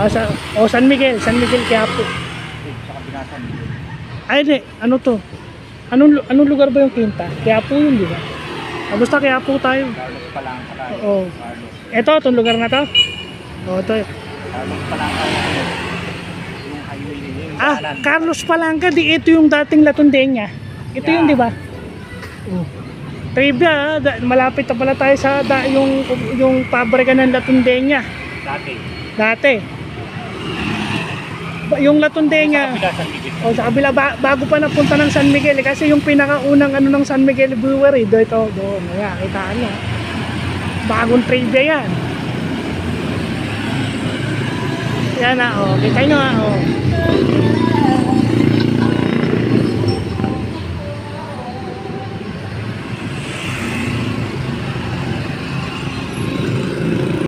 San Miguel, Quiapo. Sa kabila San Miguel. Ay, di, ano to? Anong lugar ba yung Quinta? Quiapo yun, di ba? Basta Quiapo tayo. Carlos Palangka tayo. Oo. Carlos. Ito, itong lugar na to? Oo, ito. Carlos Palangka yung highway nila. Yung daanan. Carlos Palangka, di ito yung dating Latundenya. Ito yun, di ba? Trivia, malapit na pala tayo sa yung pabrika ng Latundenya. Dati. Yung Latundenya. Sa kabila San Miguel. O sa kabila, bago pa napunta ng San Miguel kasi yung pinakaunang ano ng San Miguel Brewery ito doon, kaya kitaan nyo, bagong trivia yan na, kita nyo nga,